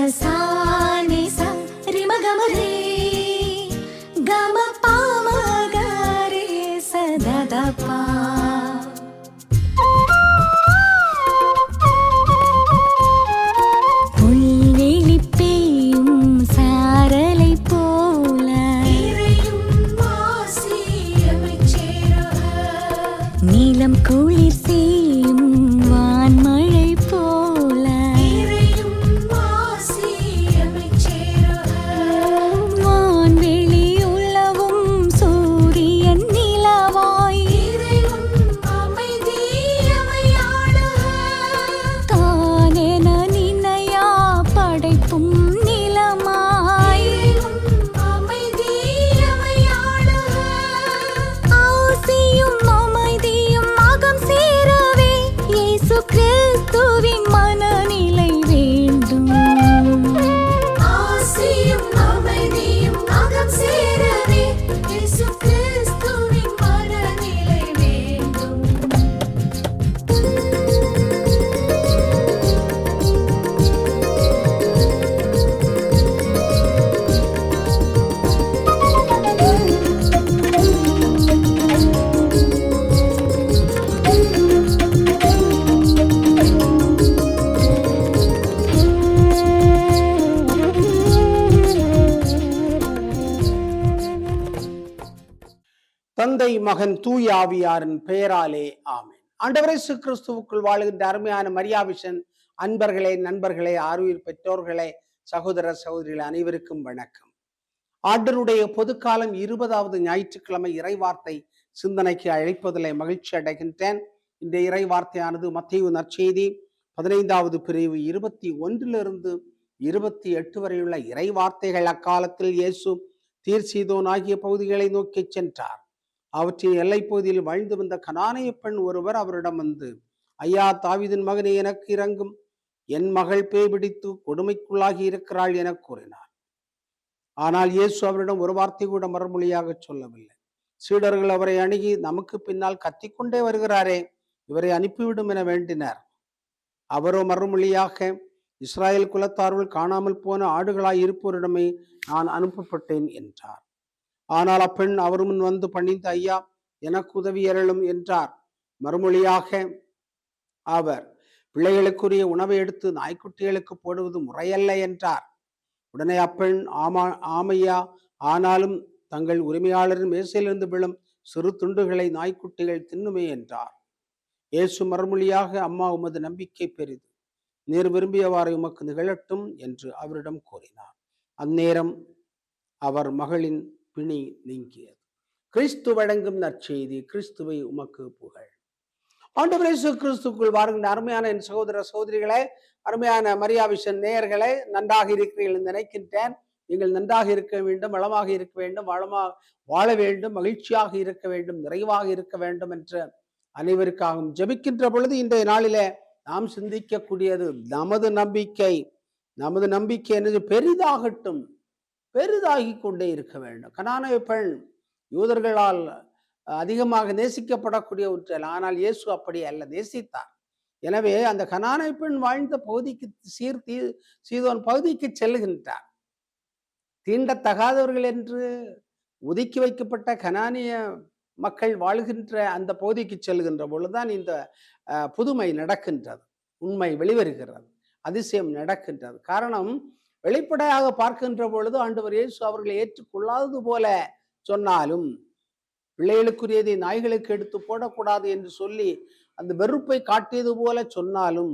sa ni sa ri ma ga ma re ga ma pa ma ga re sa da da pa. புல்வெளி பெய்யும் சாரலை போல நீலம் குளிர் செய்யும் வான்மழை போல வான்வெளி உலவும் சூரியன் நிலவாய் தானென நினையா படைப்பும் நிலமாய் ஆசியும் அமைதியும் அகம் சேரவே இயேசு கிறிஸ்துவின் மனநிலை வேண்டும். ஆசியும் அமைதியும் அகம் சேரவே இயேசு கிறிஸ்துவின் மனநிலை வேண்டும். தந்தை மகன் தூய ஆவியாரின் பெயராலே ஆமென். ஆண்டவர் இயேசு கிறிஸ்துவுக்குள் வாழுகின்ற அருமையான மரியாவிஷன் அன்பர்களே, நண்பர்களே, ஆருயிர் பெற்றோர்களே, சகோதர சகோதரிகள் அனைவருக்கும் வணக்கம். ஆண்டவருடைய பொதுக்காலம் 20வது ஞாயிற்றுக்கிழமை இறைவார்த்தை சிந்தனைக்கு அழைப்பதில் மகிழ்ச்சி அடைகின்றேன். இந்த இறைவார்த்தையானது மத்தேயு நற்செய்தி 15வது பிரிவு 21 28 வரையுள்ள இறைவார்த்தைகள். அக்காலத்தில் இயேசு தீர் சீதோன் ஆகிய பகுதிகளை நோக்கி சென்றார். அவற்றின் எல்லைப்பகுதியில் வாழ்ந்து வந்த கனானிய பெண் ஒருவர் அவரிடம் வந்து, ஐயா, தாவீதின் மகனே, எனக்கு இறங்கும், என் மகள் பேய் பிடித்து கொடுமைக்குள்ளாகி இருக்கிறாள் என கூறினார். ஆனால் இயேசு அவரிடம் ஒரு வார்த்தை கூட மறுமொழியாக சொல்லவில்லை. சீடர்கள் அவரை அணுகி, நமக்கு பின்னால் கத்திக்கொண்டே வருகிறாரே, இவரை அனுப்பிவிடும் என வேண்டினர். அவரோ மறுமொழியாக, இஸ்ராயல் குலத்தாருள் காணாமல் போன ஆடுகளாய் இருப்போரிடமே நான் அனுப்பப்பட்டேன் என்றார். ஆனால் அப்பெண் அவர் முன் வந்து பணிந்து, ஐயா, எனக்கு உதவி அருளும் என்றார். மறுமொழியாக அவர், பிள்ளைகளுக்குரிய உணவை எடுத்து நாய்க்குட்டிகளுக்கு போடுவது முறையல்ல என்றார். உடனே அப்பெண், ஆமையா, ஆனாலும் தங்கள் உரிமையாளரின் மேசையிலிருந்து விழும் சிறு துண்டுகளை நாய்க்குட்டிகள் தின்னுமே என்றார். இயேசு மறுமொழியாக, அம்மா, உமது நம்பிக்கை பெரிது, நீர் விரும்பியவாறு உமக்கு நிகழட்டும் என்று அவரிடம் கூறினார். அந்நேரம் அவர் மகளின் பிணி நீங்கியது. கிறிஸ்து வழங்கும் நற்செய்தி. கிறிஸ்துவை உமக்கு புகழ். ஆண்டவர் இயேசு கிறிஸ்துக்குள் வாருகின்ற அருமையான என் சகோதர சகோதரிகளே, அருமையான மரியாவிஷன் நேயர்களே, நன்றாக இருக்கிறீர்கள் நினைக்கின்றேன். நீங்கள் நன்றாக இருக்க வேண்டும், வளமாக இருக்க வேண்டும், வாழ வேண்டும், மகிழ்ச்சியாக இருக்க வேண்டும், நிறைவாக இருக்க வேண்டும் என்று அனைவருக்காகவும் ஜெபிக்கின்ற பொழுது இன்றைய நாளிலே நாம் சிந்திக்கக்கூடியது நமது நம்பிக்கை. நமது நம்பிக்கை என்னது? பெரிதாகட்டும், பெரிதாகி கொண்டே இருக்க வேண்டும். கனானிய பெண் யூதர்களால் அதிகமாக நேசிக்கப்படக்கூடிய ஒற்றல். ஆனால் இயேசு அப்படி அல்ல, நேசித்தார். எனவே அந்த கனானிய பெண் வாழ்ந்த பகுதிக்கு சீதோன் பகுதிக்கு செல்லுகின்றார். தீண்டத்தகாதவர்கள் என்று ஒதுக்கி வைக்கப்பட்ட கனானிய மக்கள் வாழ்கின்ற அந்த பகுதிக்கு செல்கின்ற பொழுதுதான் இந்த புதுமை நடக்கின்றது, உண்மை வெளிவருகிறது, அதிசயம் நடக்கின்றது. காரணம், வெளிப்படையாக பார்க்கின்ற பொழுது ஆண்டவர் இயேசு அவர்களை ஏற்றுக்கொள்ளாதது போல சொன்னாலும், பிள்ளைகளுக்குரியதை நாய்களுக்கு எடுத்து போடக்கூடாது என்று சொல்லி அந்த வெறுப்பை காட்டியது போல சொன்னாலும்,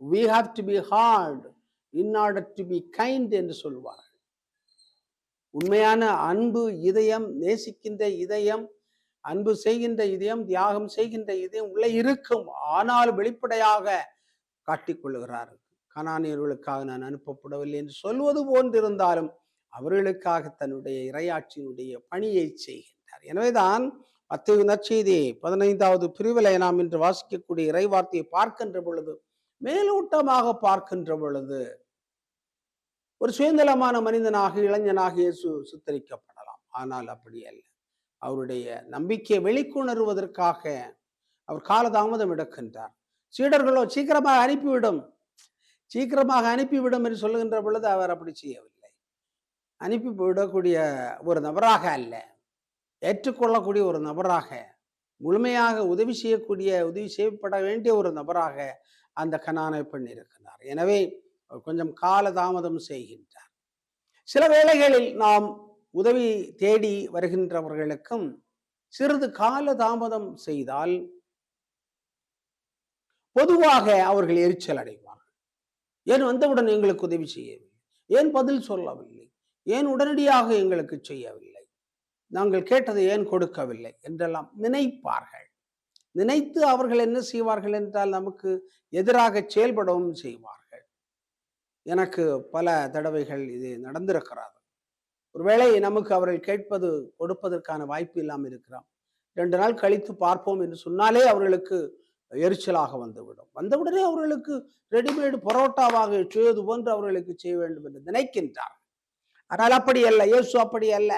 we have to be hard in order to be kind என்று சொல்வார்கள். உண்மையான அன்பு இதயம், நேசிக்கின்ற இதயம், அன்பு செய்கின்ற இதயம், தியாகம் செய்கின்ற இதயம் உள்ளே இருக்கும். ஆனால் வெளிப்படையாக காட்டிக்கொள்ளுகிறார்கள். கனானியர்களுக்காக நான் அனுப்பப்படவில்லை என்று சொல்வது போன்றிருந்தாலும் அவர்களுக்காக தன்னுடைய இறையாட்சியினுடைய பணியை செய்கின்றார். எனவேதான் மத்தேயு நற்செய்தி 15வது பிரிவிலே நாம் இன்று வாசிக்கக்கூடிய இறைவார்த்தையை பார்க்கின்ற பொழுது, மேலோட்டமாக பார்க்கின்ற பொழுது ஒரு சுயநலமான மனிதனாக, இளைஞனாக இயேசு சித்தரிக்கப்படலாம். ஆனால் அப்படி அல்ல. அவருடைய நம்பிக்கையை வெளிக்கொணருவதற்காக அவர் காலதாமதம் எடுக்கின்றார். சீடர்களோ சீக்கிரமாக அனுப்பிவிடும், சீக்கிரமாக அனுப்பிவிடும் என்று சொல்லுகின்ற பொழுது அவர் அப்படி செய்யவில்லை. அனுப்பி விடக்கூடிய ஒரு நபராக அல்ல, ஏற்றுக்கொள்ளக்கூடிய ஒரு நபராக, முழுமையாக உதவி செய்யப்பட வேண்டிய ஒரு நபராக அந்த கனானை பெண் இருக்கிறார். எனவே கொஞ்சம் கால தாமதம் செய்கின்றார். சில வேளைகளில் நாம் உதவி தேடி வருகின்றவர்களுக்கும் சிறிது கால தாமதம் செய்தால் பொதுவாக அவர்கள் எரிச்சல் அடைவார்கள். ஏன் வந்தவுடன் எங்களுக்கு உதவி செய்யவில்லை, ஏன் பதில் சொல்லவில்லை, ஏன் உடனடியாக எங்களுக்கு செய்யவில்லை, நாங்கள் கேட்டதை ஏன் கொடுக்கவில்லை என்றெல்லாம் நினைப்பார்கள். நினைத்து அவர்கள் என்ன செய்வார்கள் என்றால் நமக்கு எதிராக செயல்படவும் செய்வார்கள். எனக்கு பல தடவைகள் இது நடந்திருக்கிறது. ஒருவேளை நமக்கு அவர்கள் கேட்பது கொடுப்பதற்கான வாய்ப்பு இல்லாமல் இருக்கிறான், 2 நாள் கழித்து பார்ப்போம் என்று சொன்னாலே அவர்களுக்கு எரிச்சலாக வந்துவிடும். வந்தவுடனே அவர்களுக்கு ரெடிமேடு பரோட்டாவாக செய்வது போன்று அவர்களுக்கு செய்ய வேண்டும் என்று நினைக்கின்றார். ஆனால் அப்படி அல்ல, இயேசு அப்படி அல்ல.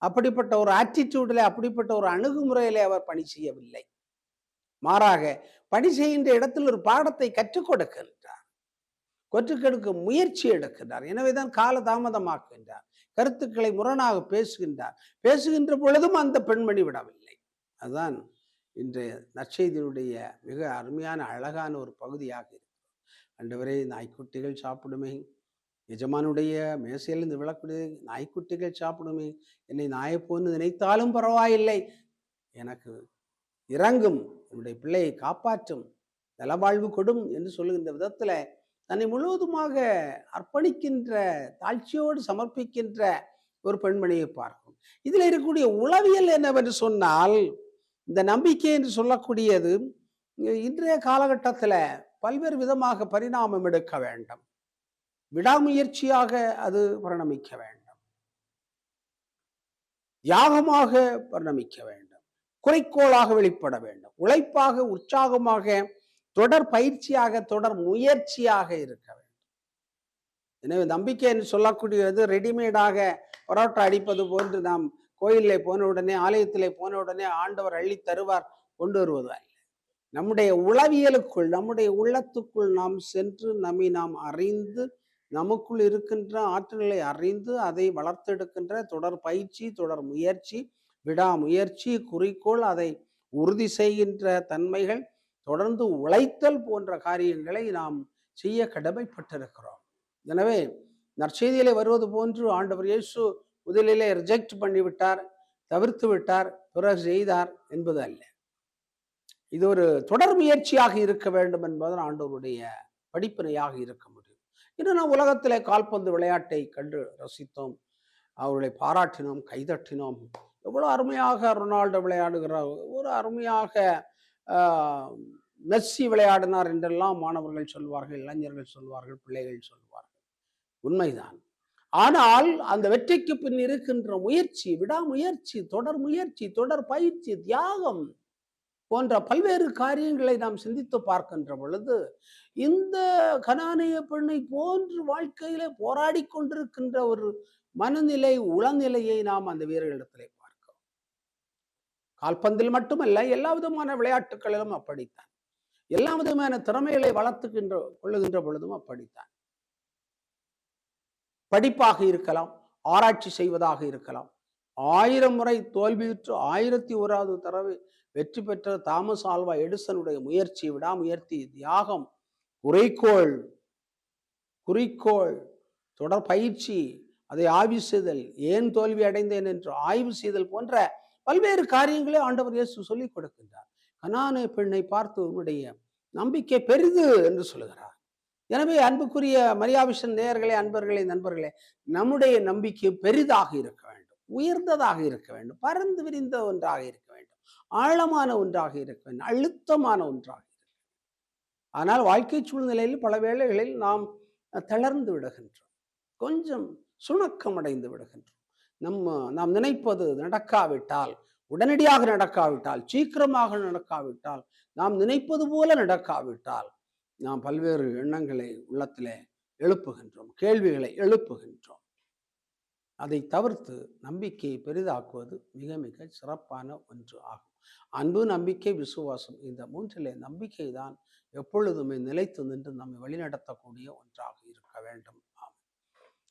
அப்படிப்பட்ட ஒரு ஆட்டிடியூட்ல, அப்படிப்பட்ட ஒரு அணுகுமுறையிலே அவர் பணி செய்யவில்லை. மாறாக பணி செய்கின்ற இடத்தில் ஒரு பாடத்தை கற்றுக் கொடுக்கின்றார், கற்றுக்கெடுக்க முயற்சி எடுக்கின்றார். எனவேதான் கால தாமதமாக்குகின்றார், கருத்துக்களை முரணாக பேசுகின்ற பொழுதும் அந்த பெண்மணி விடவில்லை. அதுதான் இன்றைய நற்செய்தியினுடைய மிக அருமையான அழகான ஒரு பகுதியாக இருக்கிறது. ஆண்டவரே, நாய்க்குட்டிகள் சாப்பிடுமே, எஜமானுடைய மேசையிலிருந்து விழக்கூடிய நாய்க்குட்டிகள் சாப்பிடுமே, என்னை நாயை போன்று நினைத்தாலும் பரவாயில்லை, எனக்கு இறங்கும், என்னுடைய பிள்ளையை காப்பாற்றும், நலவாழ்வு கொடும் என்று சொல்லுகின்ற விதத்துல தன்னை முழுவதுமாக அர்ப்பணிக்கின்ற, தாழ்ச்சியோடு சமர்ப்பிக்கின்ற ஒரு பெண்மணியை பார்க்கும். இதுல இருக்கக்கூடிய உளவியல் என்னவென்று சொன்னால், இந்த நம்பிக்கை என்று சொல்லக்கூடியது இன்றைய காலகட்டத்தில் பல்வேறு விதமாக பரிணாமம் எடுக்க வேண்டும். விடாமுயற்சியாக அது பரிணமிக்க வேண்டும், தியாகமாக பரிணமிக்க வேண்டும், குறிக்கோளாக வெளிப்பட வேண்டும், உழைப்பாக, உற்சாகமாக, தொடர் பயிற்சியாக, தொடர் முயற்சியாக இருக்க வேண்டும். எனவே நம்பிக்கை என்று சொல்லக்கூடியது ரெடிமேடாக பரோட்டா அடிப்பது போன்று நாம் கோயிலே போன உடனே, ஆலயத்திலே போன உடனே ஆண்டவர் அள்ளி தருவார் கொண்டு வருவது அல்ல. நம்முடைய உளவியலுக்குள், நம்முடைய உள்ளத்துக்குள் நாம் சென்று நம்மை நாம் அறிந்து, நமக்குள் இருக்கின்ற ஆற்றல்களை அறிந்து அதை வளர்த்தெடுக்கின்ற தொடர் பயிற்சி, தொடர் முயற்சி, விடாமுயற்சி, குறிக்கோள், அதை உறுதி செய்கின்ற தன்மைகள், தொடர்ந்து உழைத்தல் போன்ற காரியங்களை நாம் செய்ய கடமைப்பட்டிருக்கிறோம். எனவே நற்செய்தியிலே வருவது போன்று ஆண்டவர் இயேசு முதலிலே ரிஜெக்ட் பண்ணிவிட்டார், தவிர்த்து விட்டார், பிறகு செய்தார் என்பது அல்ல. இது ஒரு தொடர் முயற்சியாக இருக்க வேண்டும் என்பதன் ஆண்டவருடைய படிப்பினையாக இருக்க முடியும். இன்னும் நாம் உலகத்திலே கால்பந்து விளையாட்டை கண்டு ரசித்தோம், அவர்களை பாராட்டினோம், கைதட்டினோம். எவ்வளவு அருமையாக ரொனால்டோ விளையாடுகிறார், ஒரு அருமையாக மெஸ்ஸி விளையாடினார் என்றெல்லாம் மாணவர்கள் சொல்வார்கள், இளைஞர்கள் சொல்வார்கள், பிள்ளைகள் சொல்வார்கள். உண்மைதான். ஆனால் அந்த வெற்றிக்கு பின் இருக்கின்ற முயற்சி, விடாமுயற்சி, தொடர் முயற்சி, தொடர் பயிற்சி, தியாகம் போன்ற பல்வேறு காரியங்களை நாம் சிந்தித்து பார்க்கின்ற பொழுது இந்த கனானிய பெண்ணை போன்று வாழ்க்கையில போராடி கொண்டிருக்கின்ற ஒரு மனநிலை, உளநிலையை நாம் அந்த வீரர்களிடத்திலே பார்க்கிறோம். கால்பந்தில் மட்டுமல்ல, எல்லா விதமான விளையாட்டுகளிலும் அப்படித்தான். எல்லா விதமான திறமைகளை கொள்ளுகின்ற பொழுதும் அப்படித்தான். படிப்பாக இருக்கலாம், ஆராய்ச்சி செய்வதாக இருக்கலாம். 1000 முறை தோல்வியுற்று 1001வது தடவை வெற்றி பெற்ற தாமஸ் ஆல்வா எடிசனுடைய முயற்சி, விடாமுயற்சி, தியாகம், குறிக்கோள், தொடர் பயிற்சி, அதை ஆய்வு செய்தல், ஏன் தோல்வி அடைந்தேன் என்று ஆய்வு செய்தல் போன்ற பல்வேறு காரியங்களை ஆண்டவர் இயேசு சொல்லிக் கொடுக்கின்றார். கனானிய பெண்ணை பார்த்து உன்னுடைய நம்பிக்கை பெரிது என்று சொல்லுகிறார். எனவே அன்புக்குரிய மரியாவிஷன் நேயர்களே, அன்பர்களே, நண்பர்களே, நம்முடைய நம்பிக்கை பெரிதாக இருக்க வேண்டும், உயர்ந்ததாக இருக்க வேண்டும், பறந்து விரிந்த ஒன்றாக இருக்க வேண்டும், ஆழமான ஒன்றாக இருக்க வேண்டும், அழுத்தமான ஒன்றாக இருக்க வேண்டும். ஆனால் வாழ்க்கை சூழ்நிலையில் பல வேளைகளில் நாம் தளர்ந்து விடுகின்றோம், கொஞ்சம் சுணக்கம் அடைந்து விடுகின்றோம். நாம் நினைப்பது நடக்காவிட்டால், உடனடியாக நடக்காவிட்டால், சீக்கிரமாக நடக்காவிட்டால், நாம் நினைப்பது போல நடக்காவிட்டால் நாம் பல்வேறு எண்ணங்களை உள்ளத்திலே எழுப்புகின்றோம், கேள்விகளை எழுப்புகின்றோம். அதை தவிர்த்து நம்பிக்கையை பெரிதாக்குவது மிக மிக சிறப்பான ஒன்று ஆகும். அன்பு, நம்பிக்கை, விசுவாசம், இந்த மூன்றிலே நம்பிக்கை தான் எப்பொழுதுமே நிலைத்து நின்று நம்மை வழிநடத்தக்கூடிய ஒன்றாக இருக்க வேண்டும்.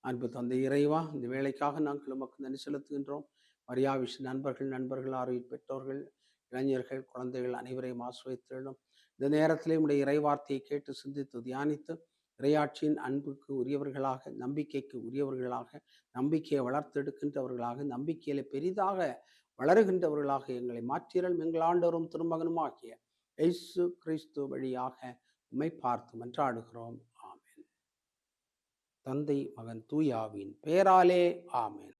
அன்பு தந்தை இறைவா, இந்த வேலைக்காக நாங்கள் உமக்கு நன்றி செலுத்துகின்றோம். மரியாவிஷ் நண்பர்கள், ஆரோக்கிய பெற்றோர்கள், இளைஞர்கள், குழந்தைகள் அனைவரையும் ஆசிரியத்திலும் இந்த நேரத்திலே உடைய இறைவார்த்தையை கேட்டு சிந்தித்து தியானித்து இறையாட்சியின் அன்புக்கு உரியவர்களாக, நம்பிக்கைக்கு உரியவர்களாக, நம்பிக்கையை வளர்த்தெடுக்கின்றவர்களாக, நம்பிக்கையில பெரிதாக வளருகின்றவர்களாக எங்களை மாற்றியல் எங்கள் ஆண்டவரும் திருமகனும் ஆகிய இயேசு கிறிஸ்து வழியாக உம்மை பார்த்து மன்றாடுகிறோம். ஆமென். தந்தை, மகன், தூயாவின் பெயராலே ஆமென்.